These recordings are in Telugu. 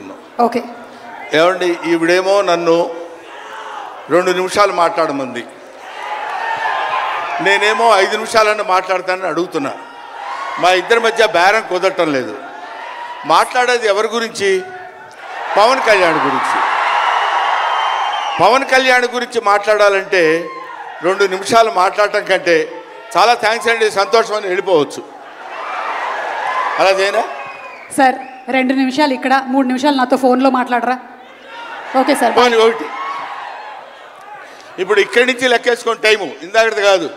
తీసుకుందాం. ఓకే. ఏమండి, ఈవిడేమో నన్ను 2 నిమిషాలు మాట్లాడమంది, నేనేమో 5 నిమిషాలన్నా మాట్లాడతానని అడుగుతున్నా. మా ఇద్దరి మధ్య బేరం కుదరటం లేదు. మాట్లాడేది ఎవరి గురించి? పవన్ కళ్యాణ్ గురించి. పవన్ కళ్యాణ్ గురించి మాట్లాడాలంటే 2 నిమిషాలు మాట్లాడటం కంటే చాలా థ్యాంక్స్ అండి, సంతోషం అని వెళ్ళిపోవచ్చు. అలా చేయనా సార్? 2 నిమిషాలు ఇక్కడ, 3 నిమిషాలు నాతో ఫోన్లో మాట్లాడరా? Okay sir. పోనీ ఒకటి. ఇప్పుడు ఇక్కడి నుంచి లెక్కేసుకోండి టైము, ఇందాకది కాదు.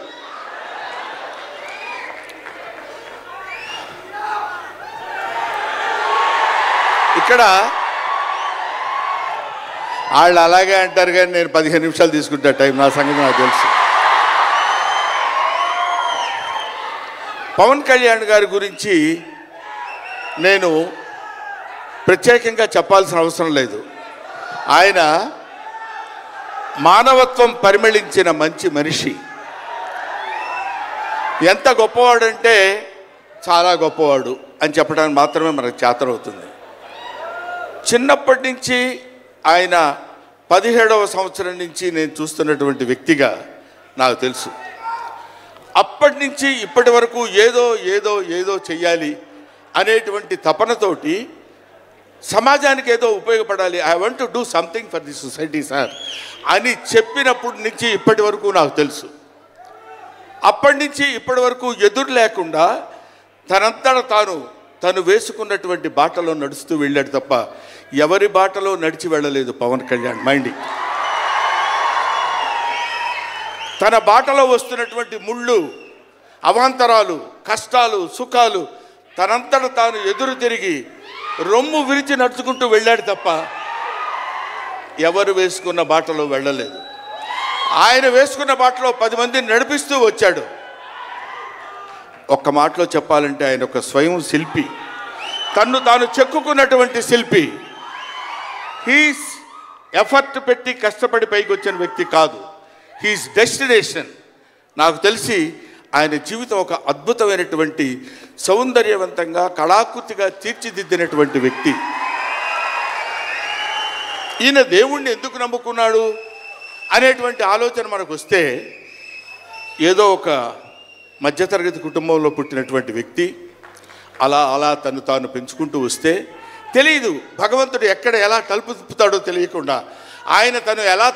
ఇక్కడ వాళ్ళు అలాగే అంటారు కానీ నేను 15 నిమిషాలు తీసుకుంటా టైం. నా సంగతి నాకు తెలుసు. పవన్ కళ్యాణ్ గారి గురించి నేను ప్రత్యేకంగా చెప్పాల్సిన అవసరం లేదు. ఆయన మానవత్వం పరిమళించిన మంచి మనిషి. ఎంత గొప్పవాడంటే చాలా గొప్పవాడు అని చెప్పడానికి మాత్రమే మనకు చేతనవుతుంది. చిన్నప్పటి నుంచి ఆయన 17వ సంవత్సరం నుంచి నేను చూస్తున్నటువంటి వ్యక్తిగా నాకు తెలుసు. అప్పటి నుంచి ఇప్పటి వరకు ఏదో ఏదో ఏదో చెయ్యాలి అనేటువంటి తపనతోటి సమాజానికి ఏదో ఉపయోగపడాలి, I want to do something for the society sir అని చెప్పినప్పటి నుంచి ఇప్పటి వరకు నాకు తెలుసు. అప్పటి నుంచి ఇప్పటి వరకు ఎదురు లేకుండా తనంతట తను వేసుకున్నటువంటి బాటలో నడుస్తూ వెళ్ళాడు తప్ప ఎవరి బాటలో నడిచి వెళ్ళలేదు పవన్ కళ్యాణ్. మైండ్ తన బాటలో వస్తున్నటువంటి ముళ్ళు, అవాంతరాలు, కష్టాలు, సుఖాలు తనంతట తాను ఎదురు తిరిగి రొమ్ము విరిచి నడుచుకుంటూ వెళ్ళాడు తప్ప ఎవరు వేసుకున్న బాటలో వెళ్ళలేదు. ఆయన వేసుకున్న బాటలో 10 మందిని నడిపిస్తూ వచ్చాడు. ఒక్క మాటలో చెప్పాలంటే ఆయన ఒక స్వయం శిల్పి, తన్ను తాను చెక్కుకున్నటువంటి శిల్పి. హీస్ ఎఫర్ట్ పెట్టి కష్టపడి పైకి వచ్చిన వ్యక్తి కాదు, హీస్ డెస్టినేషన్. నాకు తెలిసి ఆయన జీవితం ఒక అద్భుతమైనటువంటి సౌందర్యవంతంగా కళాకృతిగా తీర్చిదిద్దినటువంటి వ్యక్తి. ఈయన దేవుణ్ణి ఎందుకు నమ్ముకున్నాడు అనేటువంటి ఆలోచన మనకు వస్తే, ఏదో ఒక మధ్యతరగతి కుటుంబంలో పుట్టినటువంటి వ్యక్తి అలా అలా తను తాను పెంచుకుంటూ వస్తే తెలియదు భగవంతుడు ఎక్కడ ఎలా తలుపు తిప్పుతాడో తెలియకుండా ఆయన తను ఎలా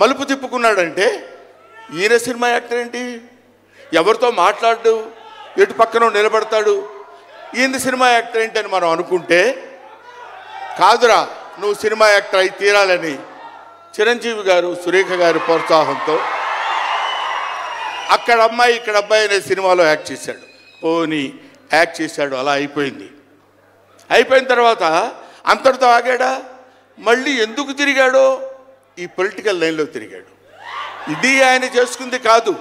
మలుపు తిప్పుకున్నాడంటే, ఈయన సినిమా యాక్టర్ ఏంటి, ఎవరితో మాట్లాడు, ఎటు పక్కన నిలబడతాడు, ఈయన సినిమా యాక్టర్ ఏంటి అని మనం అనుకుంటే, కాదురా నువ్వు సినిమా యాక్టర్ అయి తీరాలని చిరంజీవి గారు, సురేఖ గారి ప్రోత్సాహంతో అక్కడ అమ్మాయి ఇక్కడ అబ్బాయి అనే సినిమాలో యాక్ట్ చేశాడు. పోనీ యాక్ట్ చేశాడు, అలా అయిపోయింది. అయిపోయిన తర్వాత అంతటితో ఆగాడా? మళ్ళీ ఎందుకు తిరిగాడో ఈ పొలిటికల్ లైన్లో తిరిగాడు. ఇది ఆయన చేసుకుంది కాదు,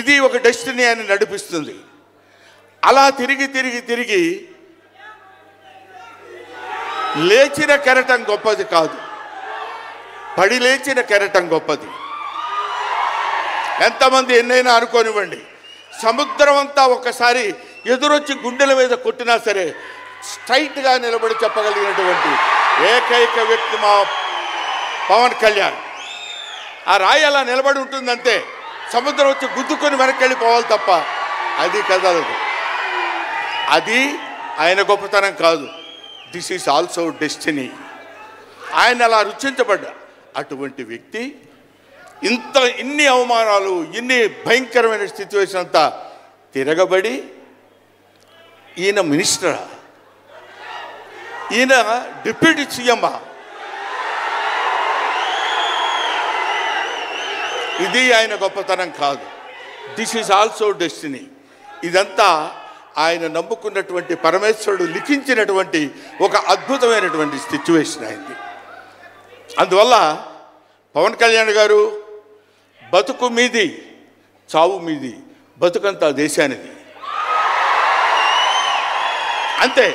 ఇది ఒక డెస్టినీ ఆయన నడిపిస్తుంది. అలా తిరిగి తిరిగి తిరిగి లేచిన కెరటం గొప్పది కాదు, పడి లేచిన కెరటం గొప్పది. ఎంతమంది ఎన్నైనా అనుకోనివ్వండి, సముద్రం అంతా ఒకసారి ఎదురొచ్చి గుండెల మీద కొట్టినా సరే స్ట్రైట్గా నిలబడి చెప్పగలిగినటువంటి ఏకైక వ్యక్తి మా పవన్ కళ్యాణ్. ఆ రాయి అలా నిలబడి ఉంటుందంతే, సముద్రం వచ్చి గుద్దుకొని వెనక్కి వెళ్ళిపోవాలి తప్ప అది కదలదు. అది ఆయన గొప్పతనం కాదు, దిస్ ఈజ్ ఆల్సో డెస్టినీ. ఆయన అలా రుచించబడ్డా అటువంటి వ్యక్తి ఇన్ని అవమానాలు, ఇన్ని భయంకరమైన సిచ్యువేషన్ అంతా తిరగబడి ఈయన మినిస్టరా, ఈయన డిప్యూటీ సీఎమ్మా, ఇది ఆయన గొప్పతనం కాదు. This is also destiny. ఇదంతా ఆయన నమ్ముకున్నటువంటి పరమేశ్వరుడు లిఖించినటువంటి ఒక అద్భుతమైనటువంటి సిచ్యువేషన్ అయింది. అందువల్ల పవన్ కళ్యాణ్ గారు బతుకు మీది చావు మీది, బతుకంతా దేశానిది అంతే.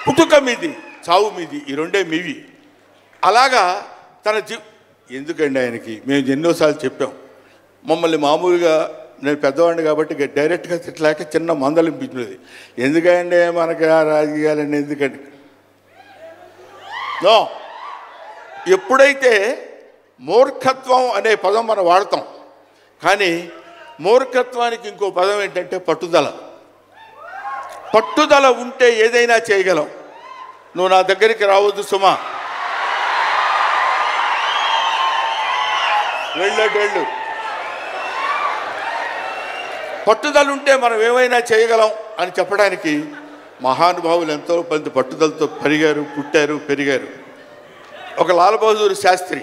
పుట్టుక మీది చావు మీది, ఈ రెండే మీవి. అలాగా తన ఎందుకండి ఆయనకి మేము ఎన్నోసార్లు చెప్పాం, మమ్మల్ని మామూలుగా నేను పెద్దవాడిని కాబట్టి డైరెక్ట్గా తిట్టలేక చిన్న మందలింపించినది. ఎందుకంటే మనకి ఆ రాజకీయాలన్నీ ఎందుకండి, నో. ఎప్పుడైతే మూర్ఖత్వం అనే పదం మనం వాడతాం, కానీ మూర్ఖత్వానికి ఇంకో పదం ఏంటంటే పట్టుదల. పట్టుదల ఉంటే ఏదైనా చేయగలం. నువ్వు నా దగ్గరికి రావద్దు సుమా, వెళ్ళు. పట్టుదల ఉంటే మనం ఏమైనా చేయగలం అని చెప్పడానికి మహానుభావులు ఎంతో మంది పట్టుదలతో పెరిగారు, పుట్టారు, పెరిగారు. ఒక లాల్ బహదూర్ శాస్త్రి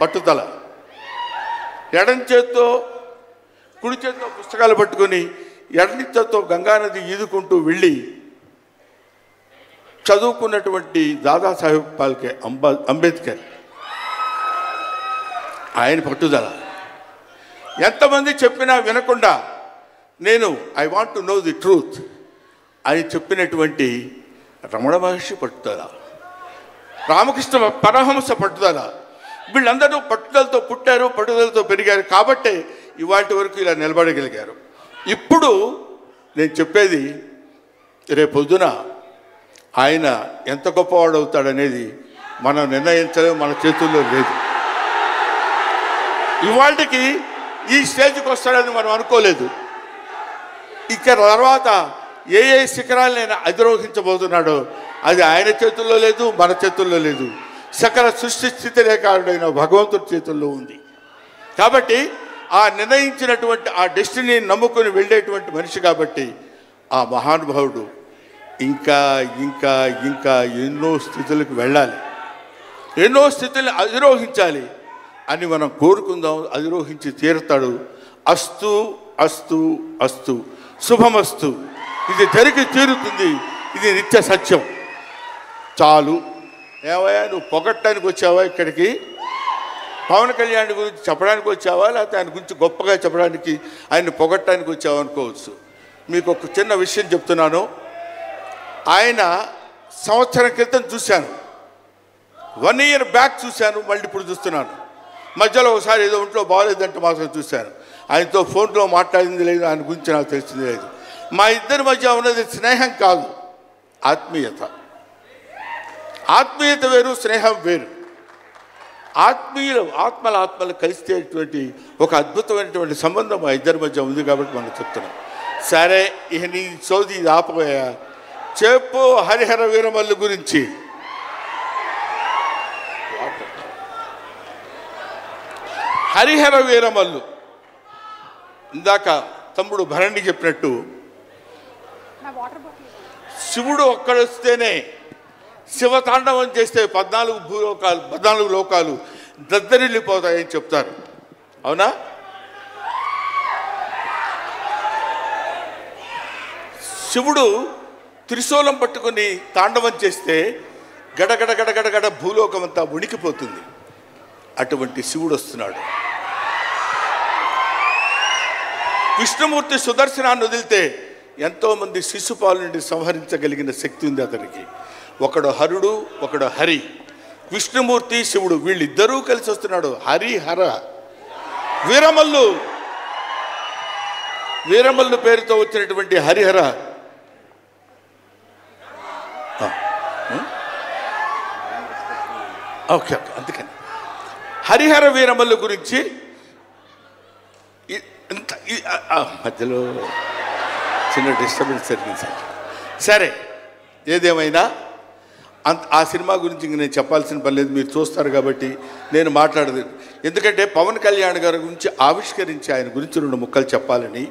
పట్టుదల, ఎడం చేత్తో కుడి చేత్తో పుస్తకాలు పట్టుకొని ఎడని చేత్తో గంగానది ఈదుకుంటూ వెళ్ళి చదువుకున్నటువంటి దాదాసాహెబ్ ఫాల్కే అంబేద్కర్. ఆయన పట్టుదల. ఎంతమంది చెప్పినా వినకుండా నేను I want to know the truth అని చెప్పినటువంటి రమణ మహర్షి పట్టుదల, రామకృష్ణ పరమహంస పట్టుదల. వీళ్ళందరూ పట్టుదలతో పుట్టారు, పట్టుదలతో పెరిగారు. కాబట్టే ఇవాటి వరకు ఇలా నిలబడగలిగారు. ఇప్పుడు నేను చెప్పేది, రేపొద్దున ఆయన ఎంత గొప్పవాడు అవుతాడనేది మనం నిర్ణయించలేము, మన చేతుల్లో లేదు. ఇవాళకి ఈ స్టేజ్కి వస్తాడని మనం అనుకోలేదు. ఇక తర్వాత ఏ శిఖరాలైనా అధిరోహించబోతున్నాడో అది ఆయన చేతుల్లో లేదు, మన చేతుల్లో లేదు. సకల సృష్టి స్థితి రేఖాడైన భగవంతుడి చేతుల్లో ఉంది. కాబట్టి ఆ నిర్ణయించినటువంటి ఆ డెస్టినీని నమ్ముకొని వెళ్ళేటువంటి మనిషి కాబట్టి ఆ మహానుభావుడు ఇంకా ఇంకా ఇంకా ఎన్నో స్థితులకు వెళ్ళాలి, ఎన్నో స్థితులను అధిరోహించాలి అని మనం కోరుకుందాం. అధిరోహించి తీరుతాడు. అస్తు అస్తు అస్తు, శుభమస్తు. ఇది జరిగి తీరుతుంది. ఇది నిత్య సత్యం. చాలు. ఏవయ్యా, నువ్వు పొగట్టడానికి వచ్చావా ఇక్కడికి? పవన్ కళ్యాణ్ గురించి చెప్పడానికి వచ్చావా, లేకపోతే ఆయన గురించి గొప్పగా చెప్పడానికి, ఆయన పొగట్టడానికి వచ్చావా అనుకోవచ్చు. మీకు ఒక చిన్న విషయం చెప్తున్నాను. ఆయన సంవత్సరం క్రితం చూశాను, 1 year బ్యాక్ చూశాను, మళ్ళీ ఇప్పుడు చూస్తున్నాను. మధ్యలో ఒకసారి ఏదో ఒంట్లో బాగోలేదంటే మాత్రం చూశాను. ఆయనతో ఫోన్లో మాట్లాడింది లేదు, ఆయన గురించి నాకు తెలిసింది లేదు. మా ఇద్దరి మధ్య ఉన్నది స్నేహం కాదు, ఆత్మీయత. ఆత్మీయత వేరు, స్నేహం వేరు. ఆత్మలు కలిసేటువంటి ఒక అద్భుతమైనటువంటి సంబంధం మా ఇద్దరి మధ్య ఉంది కాబట్టి మనం చెప్తున్నాం. సరే, ఇక నీ సోది ఇది ఆపబోయా. చెప్పు హరిహర వీరమల్లు గురించి. హరిహర వీరమల్లు ఇందాక తమ్ముడు భరణి చెప్పినట్టు, శివుడు ఒక్కడొస్తేనే, శివతాండవం చేస్తే 14 లోకాలు దద్దరిల్లిపోతాయని చెప్తారు. అవునా? శివుడు త్రిశూలం పట్టుకుని తాండవం చేస్తే గడగడ గడగడగడ భూలోకం అంతా ఉణికిపోతుంది. అటువంటి శివుడు వస్తున్నాడు. విష్ణుమూర్తి సుదర్శనాన్ని వదిలితే ఎంతోమంది శిశుపాల నుండి సంహరించగలిగిన శక్తి ఉంది అతనికి. ఒకడు హరుడు, ఒకడు హరి. విష్ణుమూర్తి, శివుడు వీళ్ళిద్దరూ కలిసి వస్తున్నాడు. హరిహర వీరమల్లు పేరుతో వచ్చినటువంటి హరిహర. ఓకే, అందుకని హరిహర వీరమల్లు గురించి మధ్యలో చిన్న డిస్టర్బెన్స్ జరిగింది. సరే, ఏదేమైనా ఆ సినిమా గురించి ఇంక నేను చెప్పాల్సిన పని లేదు, మీరు చూస్తారు కాబట్టి నేను మాట్లాడదు. ఎందుకంటే పవన్ కళ్యాణ్ గారి గురించి ఆవిష్కరించి ఆయన గురించి 2 ముక్కలు చెప్పాలని.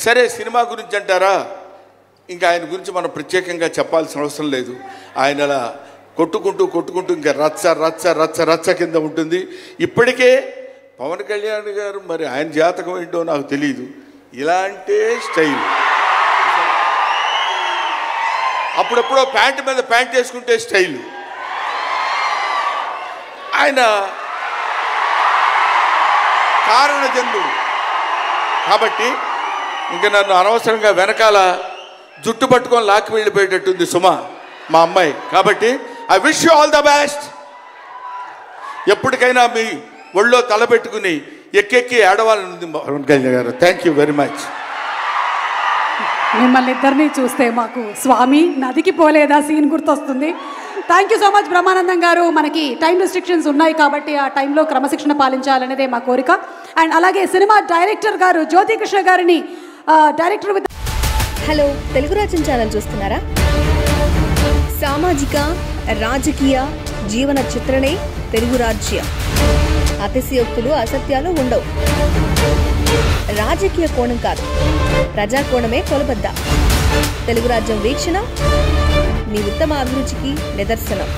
సరే, సినిమా గురించి అంటారా, ఇంకా ఆయన గురించి మనం ప్రత్యేకంగా చెప్పాల్సిన అవసరం లేదు. ఆయన అలా కొట్టుకుంటూ ఇంకా రచ్చ రచ్చ రచ్చ రచ్చ కింద ఉంటుంది. ఇప్పటికే పవన్ కళ్యాణ్ గారు, మరి ఆయన జాతకం ఏంటో నాకు తెలియదు, ఇలాంటి స్టైల్. అప్పుడెప్పుడో ప్యాంటు మీద ప్యాంట్ వేసుకుంటే స్టైలు. ఆయన కారణజన్ముడు కాబట్టి ఇంకా నన్ను అనవసరంగా వెనకాల జుట్టు పట్టుకొని లాక్కి వెళ్ళిపోయేటట్టుంది సుమ, మా అమ్మాయి. కాబట్టి I wish you all the best. ఎప్పటికైనా మీ ఒళ్ళో తలపెట్టుకుని ఎక్కెక్కి ఆడవాళ్ళని పవన్ కళ్యాణ్ గారు. Thank you very much. మిమ్మల్ని ఇద్దరిని చూస్తే మాకు స్వామి నదికి పోలేదా సీన్ గుర్తొస్తుంది. Thank you so much Brahmanandam గారు. మనకి టైం రెస్ట్రిక్షన్స్ ఉన్నాయి కాబట్టి ఆ టైంలో క్రమశిక్షణ పాలించాలనేదే మా కోరిక. అండ్ అలాగే సినిమా డైరెక్టర్ గారు జ్యోతికృష్ణ గారిని డైరెక్టర్ విత్ హలో తెలుగు రాజ్యం ఛానల్ చూస్తున్నారా? సామాజిక రాజకీయ జీవన చిత్రణే తెలుగు రాజ్యం. అతిశయోక్తులు అసత్యాలు ఉండవు. రాజకీయ కోణం కాదు, ప్రజా కోణమే కొలబద్ద. తెలుగు రాజ్యం వీక్షణ మీ ఉత్తమ అభిరుచికి నిదర్శనం.